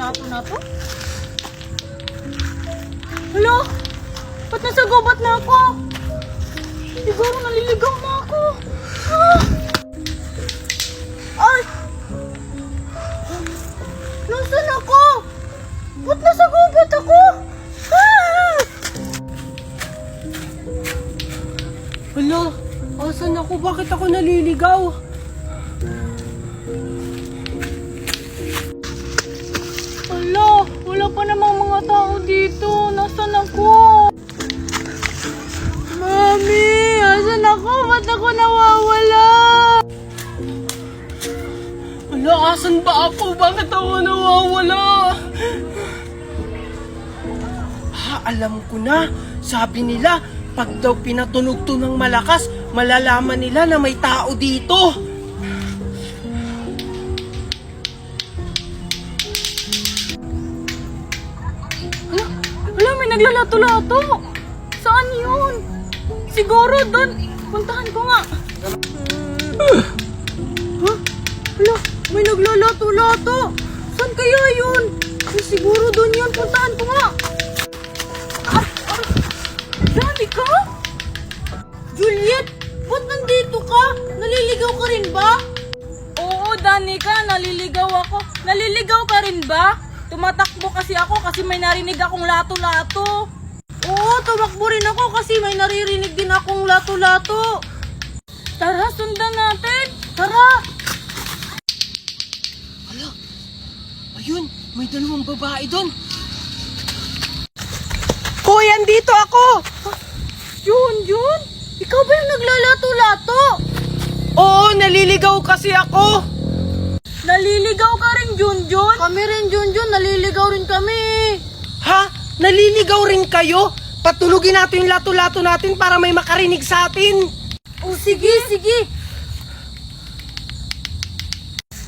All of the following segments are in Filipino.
lato na to? Hala! Ba't nasa gubat na ako? Siguro naliligaw na ako. Ah! Ay! Nasaan ako? Ba't nasa gubat ako? Ah! Hala! Asan ako? Bakit ako naliligaw? Hala! Wala pa namang mga tao dito. Nasaan ako? Mami! Asan ako? Ba't ako nawawala? Hala! Asan ba ako? Bakit ako nawawala? Alam ko na. Sabi nila, pag daw pinatunog to ng malakas, malalaman nila na may tao dito. Hala, may naglalato-lato. Saan yun? Siguro doon. Puntahan ko nga. Ha? Hala, may naglalato-lato. Saan kaya yun? Siguro doon yun. Puntahan ko nga. Danica? Juliet, ba't nandito ka? Naliligaw ka rin ba? Oo, Danica, naliligaw ako. Naliligaw ka rin ba? Tumatakbo kasi ako kasi may narinig akong lato-lato. Oo, tumakbo rin ako kasi may naririnig din akong lato-lato. Tara, sundan natin. Tara. Hala, ayun, may dalawang babae doon. Hoy, andito ako! Junjun? Ikaw ba yung naglalato-lato? Oo, naliligaw kasi ako. Naliligaw ka rin, Junjun? Kami rin, Junjun. Naliligaw rin kami. Ha? Naliligaw rin kayo? Patulugin natin yung lato-lato natin para may makarinig sa atin. Oh, sige, sige.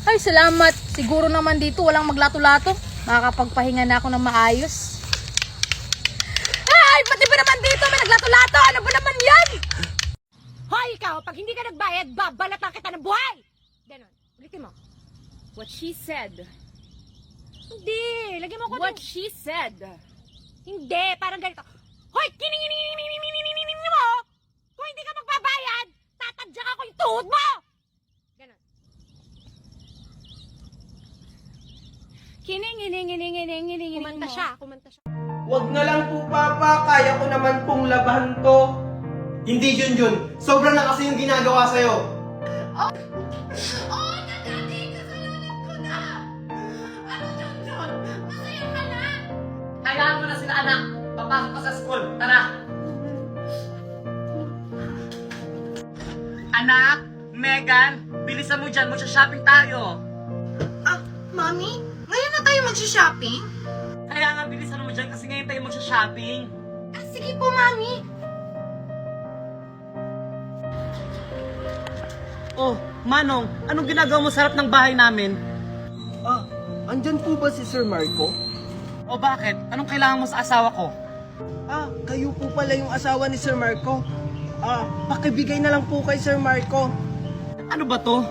Ay, salamat. Siguro naman dito walang maglato-lato. Makakapagpahinga na ako ng maayos. Ay, pati ba naman dito may naglato-lato? Ano ba naman yan? Hoy, ikaw, pag hindi ka nagbayad, babalatan kita ng buhay! Ganon. Ulitin mo. What she said. Hindi. Lagyan mo ko What she said. Hindi. Parang ganito. Hoy, kining mo! Kung hindi ka magbabayad, tatadyak ako yung tuhod mo! Ganon. Kining. Kumanta siya. Wag na lang po, Papa. Kaya ko naman pong labahan to. Hindi, Junjun. Sobra na kasi yung ginagawa sa'yo. Nadati! Kasalanan ko na! Ano, Junjun? Masaya ka na? Hayaan mo na sila, anak. Papasok ka sa school. Tara. Anak, Megan, bilisan mo dyan. Magsha-shopping tayo. Mami? Ngayon na tayo mag-shopping? Kaya nga, bilisan mo dyan kasi ngayon tayo magsha-shopping. Sige po, Mami. Oh, Manong, anong ginagawa mo sa harap ng bahay namin? Andyan po ba si Sir Marco? O bakit? Anong kailangan mo sa asawa ko? Kayo po pala yung asawa ni Sir Marco. Pakibigay na lang po kay Sir Marco. Ano ba to?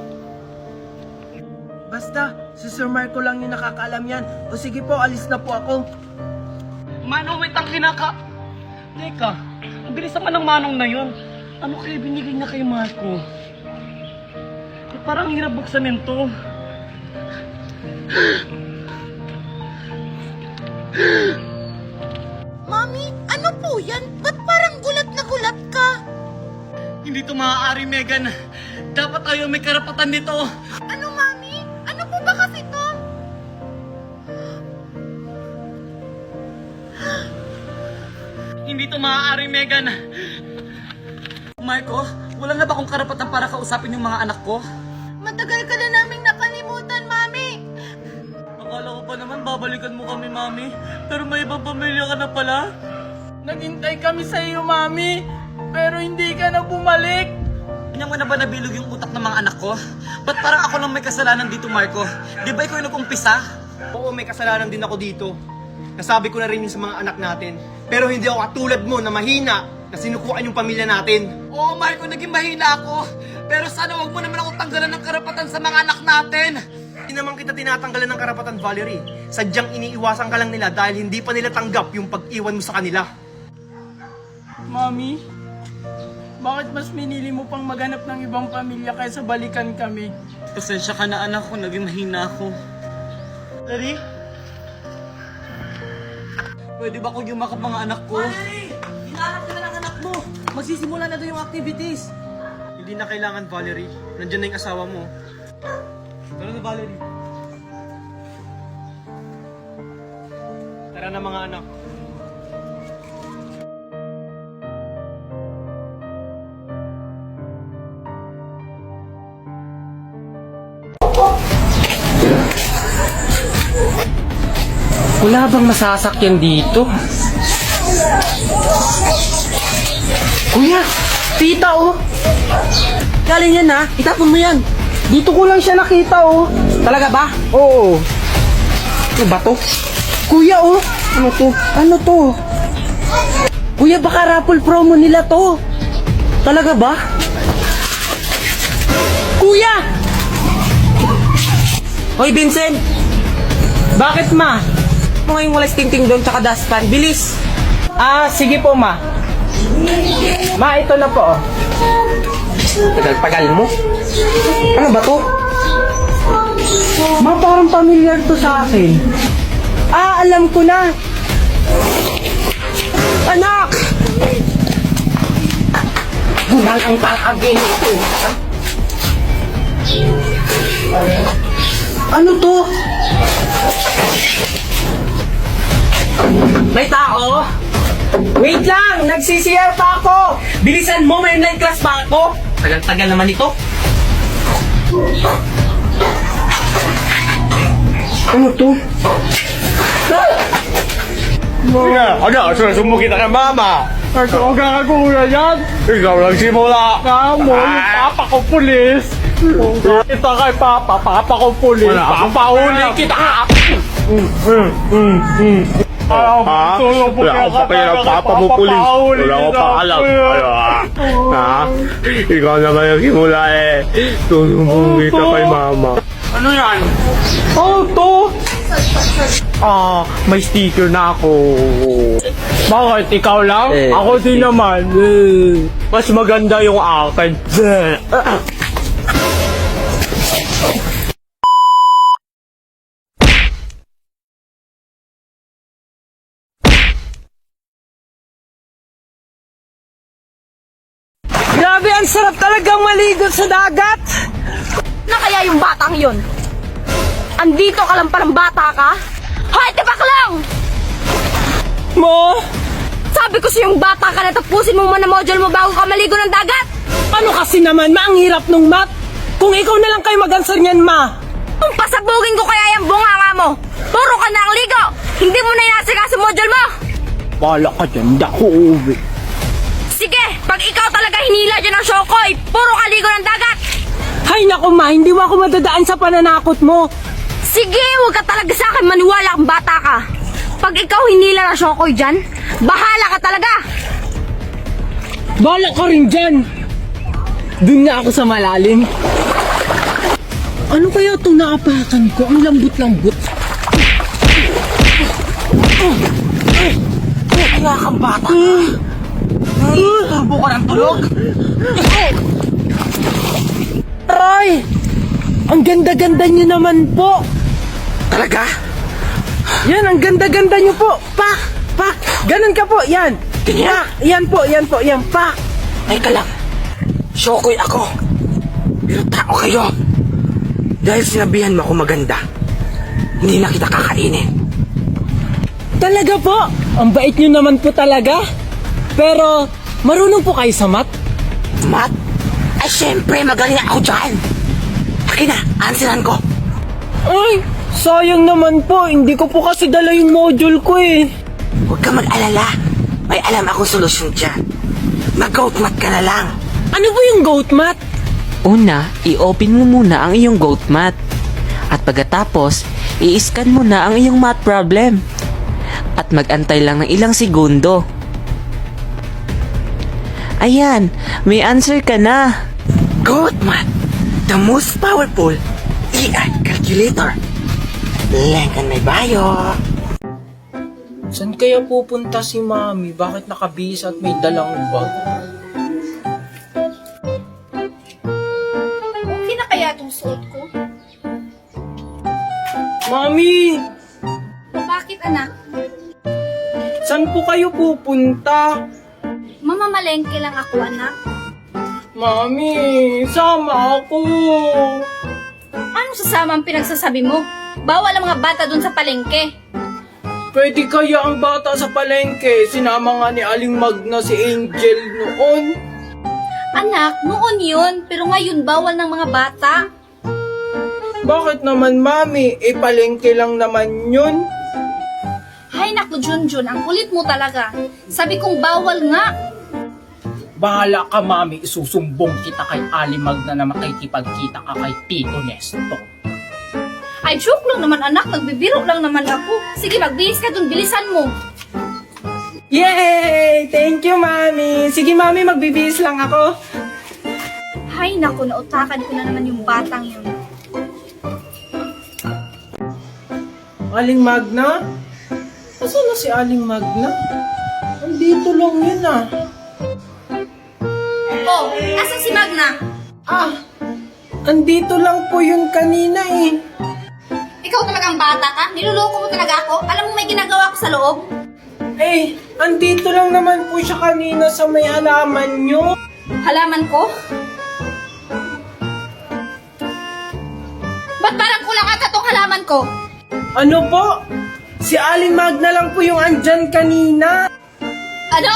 Basta, si Sir Marco lang yung nakakaalam yan. O sige po, alis na po ako. Manong, wait ang kinaka... Teka, ang bilis naman ng Manong na yun. Ano kayo binigay niya kay Marco? Parang hirap buksanin to. Mami, ano po yan? Ba't parang gulat na gulat ka? Hindi to maaari, Megan. Dapat tayo may karapatan nito. Ano, Mami? Ano po ba kasi to? Hindi to maaari, Megan. Marco, wala na ba akong karapatan para kausapin yung mga anak ko? Matagal ka na naming nakalimutan, Mami. Akala ko pa naman babalikan mo kami, Mami. Pero may ibang pamilya ka na pala. Naghintay kami sa iyo, Mami. Pero hindi ka na bumalik. Kanya mo na ba nabilog yung utak ng mga anak ko? Ba't parang ako lang may kasalanan dito, Marco? Di ba ikaw yung nag-umpisa? Oo, may kasalanan din ako dito. Nasabi ko na rin yun sa mga anak natin. Pero hindi ako katulad mo na mahina na sinukuan yung pamilya natin. Oo, Marco, naging mahina ako. Pero sana wag mo naman akong tanggalan ng karapatan sa mga anak natin. Hindi naman kita tinatanggalan ng karapatan, Valerie. Sadyang iniiwasan ka lang nila dahil hindi pa nila tanggap yung pag-iwan mo sa kanila. Mami, bakit mas minili mo pang maghanap ng ibang pamilya kaysa balikan kami? Pasensya ka na anak ko, naging mahina ako. Dari? Pwede ba ko yumakap mga anak ko? Hinahanap ka na ng anak mo. Magsisimula na doon yung activities. Hindi na kailangan, Valerie. Nandiyan na yung asawa mo. Tara na, Valerie. Tara na mga anak. Wala bang masasakyan dito? Kuya! Tita oh! Galing yan ha! Itapon mo yan! Dito ko lang siya nakita oh! Talaga ba? Oo! Ano ba to? Kuya oh! Ano to? Ano to? Kuya baka raffle promo nila to! Talaga ba? Kuya! Hoy Vincent! Bakit ma? Ngayong walang tingting doon tsaka dustpan. Bilis! Sige po ma. Ma, ito na po. Tagal-tagal mo. Ano ba to? Ma, parang familiar to sa akin. Alam ko na. Anak! Gulang ang pang-agin ito. Ano to? May tao? Wait lang! Nagsisiyar pa ako! Bilisan mo, may online class pa ako! Tagal-tagal naman ito. Ano to? Ano? Susumbong kita kay mama! Ikaw ang gagagulan yan! Ikaw lang simula! Kamo, yung papa ko pulis! Kita kay papa ko pulis! Papahuli kita! Tulong po Wala akong pakialam, papa mo pulis. Wala akong paalam. Ikaw naman yung simula eh. Susumbong kita kay mama. Ano yan? To! May sticker na ako. Bakit? Ikaw lang? Ako din naman. Mas maganda yung akin. Grabe, ang sarap talagang maligo sa dagat! Na kaya yung batang yun? Andito ka lang parang bata ka? Hoy, tibak lang! Mo? Sabi ko sa yung bata ka na tapusin mo muna module mo bago ka maligo ng dagat! Ano kasi naman, ma, ang hirap nung math. Kung ikaw na lang kayo mag-answer niyan, ma. Kung pasabugin ko kaya yung bunganga mo, puro ka na ang ligo! Hindi mo na inasikaso module mo! Bala ka dyan, dako uwi. Sige, pag ikaw talaga hinila dyan ng Shokoy, puro ka ligo ng dagat! Hay naku, ma, hindi mo ako madadaan sa pananakot mo. Sige, huwag ka talaga sa akin maniwala kang bata ka. Pag ikaw hinila ng Shokoy dyan, bahala ka talaga! Bala ka rin dyan. Doon na ako sa malalim. Ano kaya itong naapakan ko? Ang lambot-lambot. Kaya kang bata. Turbo ka ng tulog. Aray! Ang ganda-ganda niyo naman po. Talaga? Yan, ang ganda-ganda niyo po. Pak! Pak! Ganun ka po, yan. Pak! Yan po, yan po, yan. Pak! Teka lang. Shokoy ako. Pero tao kayo. Dahil sinabihan mo ako maganda, hindi na kita kakainin. Talaga po? Ang bait niyo naman po talaga. Pero, marunong po kayo sa math? Math? Ay, syempre, magaling ako dyan. Akin na, answeran ko. Ay, sayang naman po. Hindi ko po kasi dala yung module ko eh. Huwag ka mag-alala. May alam akong solusyon dyan. Mag-goat math ka na lang. Ano po yung goat math? Una, i-open mo muna ang iyong goat math. At pagkatapos, i-scan mo na ang iyong math problem. At mag-antay lang ng ilang segundo. Ayan, may answer ka na. Goat math, the most powerful EI calculator. Lengkan may bayo. Saan kaya pupunta si Mami? Bakit nakabihis at may dalang bag? Okay na kaya itong suot ko? Mami! Bakit anak? Saan po kayo pupunta? Mamamalengke lang ako anak. Mami, sama ako. Ano sasama ang pinagsasabi mo? Bawal ang mga bata dun sa palengke. Pwede kaya ang bata sa palengke? Sinama nga ni Aling Magna si Angel noon. Anak, noon yun, pero ngayon bawal ng mga bata. Bakit naman, Mami? Palengke lang naman yun. Hay naku, Junjun, ang kulit mo talaga. Sabi kong bawal nga. Bahala ka, Mami. Isusumbong kita kay Aling Magna na makikipagkita ka kay Tito Nestor. Ay, joke lang naman anak, nagbibiro lang naman ako. Sige, magbihis ka dun, bilisan mo. Yay! Thank you, Mami. Sige, Mami, magbibihis lang ako. Hay naku, nautakan ko na naman yung batang yun. Aling Magna? Asan na si Aling Magna? Andito lang yun ah. Oh, asan si Magna? Ah, andito lang po yun kanina eh. Ikaw talagang bata ka? Niluloko mo talaga ako? Alam mo may ginagawa ko sa loob? Eh, andito lang naman po siya kanina sa may halaman nyo. Halaman ko? Ba't parang kulang ata tong halaman ko? Ano po? Si Aling Magna lang po yung andyan kanina. Ano?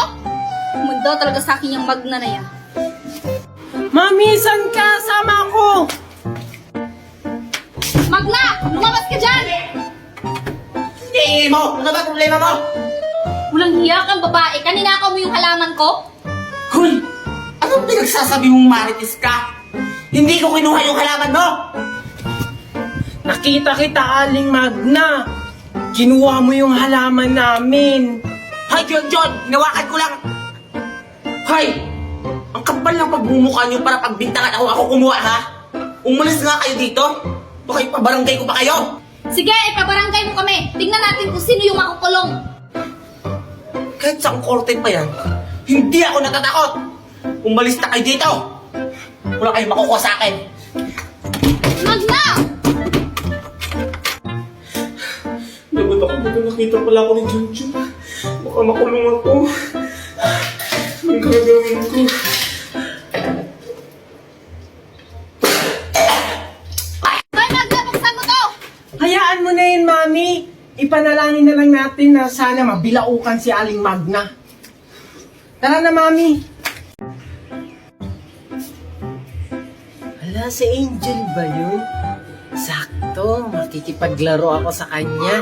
Mundo talaga sa akin yung Magna na yan. Mami, saan ka? Sama ako. Magna! Lumabas ka dyan! Hindi mo! Ano ba problema mo? Walang hiya kang babae. Kaninakaw mo yung halaman ko? Hoy! Anong pinagsasabi mong marites ka? Hindi ko kinuha yung halaman mo! Nakita kita, Aling Magna. Kinuha mo yung halaman namin. Hay, John! Hinawakan ko lang! Hay! Ang kapal ng pagmumukha niyo para pagbintangan ako kumuha, ha? Umalis nga kayo dito! Baka ipabarangay ko pa kayo! Sige, ipabarangay mo kami. Tingnan natin kung sino yung makukulong. Kahit sa korte pa yan, hindi ako natatakot! Umalis na kayo dito! Wala kayong makukuha sa akin! Magna! Dapat ako nakita pala ako ni Junjun. Baka makulong ako. Ang gagawin ko. Hoy, Magna, buksan mo to! Hayaan mo na yun, Mami. Ipanalangin na lang natin na sana mabilaukan si Aling Magna. Tara na, Mami. Hala, si Angel ba yun? Sakto, makikipaglaro ako sa kanya.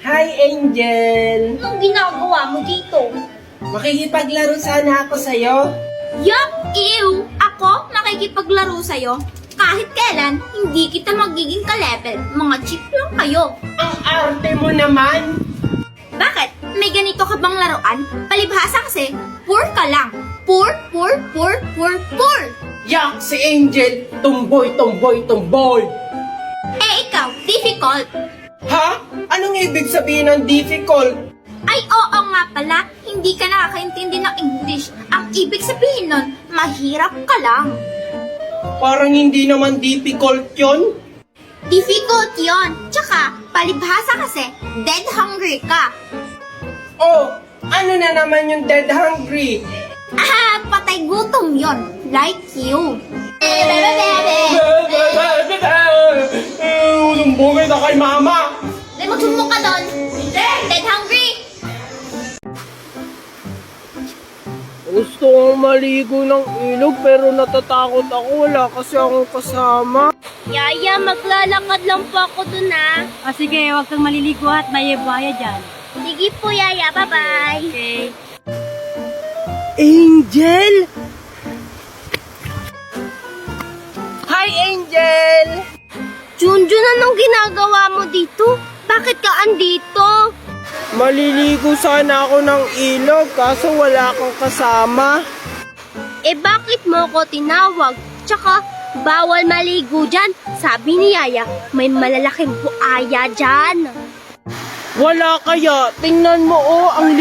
Hi, Angel! Anong ginagawa mo dito? Makikipaglaro sana ako sa'yo. Yup! Ew! Ako? Nakikipaglaro sa'yo? Kahit kailan, hindi kita magiging ka-level. Mga cheap lang kayo. Ang arte mo naman! Bakit? May ganito ka bang laruan? Palibhasa kasi, poor ka lang. Poor, poor, poor, poor, poor! Yak, si Angel! Tumboy, tumboy, tumboy! Eh ikaw, difficult. Ha? Anong ibig sabihin ng difficult? Ay oo nga pala, hindi ka nakakaintindi ng English. Ang ibig sabihin nun, mahirap ka lang. Parang hindi naman difficult yon. Difficult yon. Tsaka, palibhasa kasi, dead hungry ka. Oh, ano na naman yung dead hungry? Ah, patay gutom yon. Like you.Ulumbungin na kay Mama! Dahil magsumbong ka doon. Dead hungry. Gusto kong maligo ng ilog pero natatakot ako. Wala kasi akong kasama. Yaya, maglalakad lang po ako dun ha. Sige, huwag kang maliligo at may buhaya dyan. Sige po, Yaya. Bye-bye. Okay. Angel! Hi, Angel! Junjun, anong ginagawa mo dito? Bakit ka andito? Maliligo sana ako ng ilog kaso wala akong kasama. Eh bakit mo ako tinawag? Tsaka, Bawal maligo dyan. Sabi ni Yaya, may malalaking buaya dyan. Wala kaya. Tingnan mo, oh, ang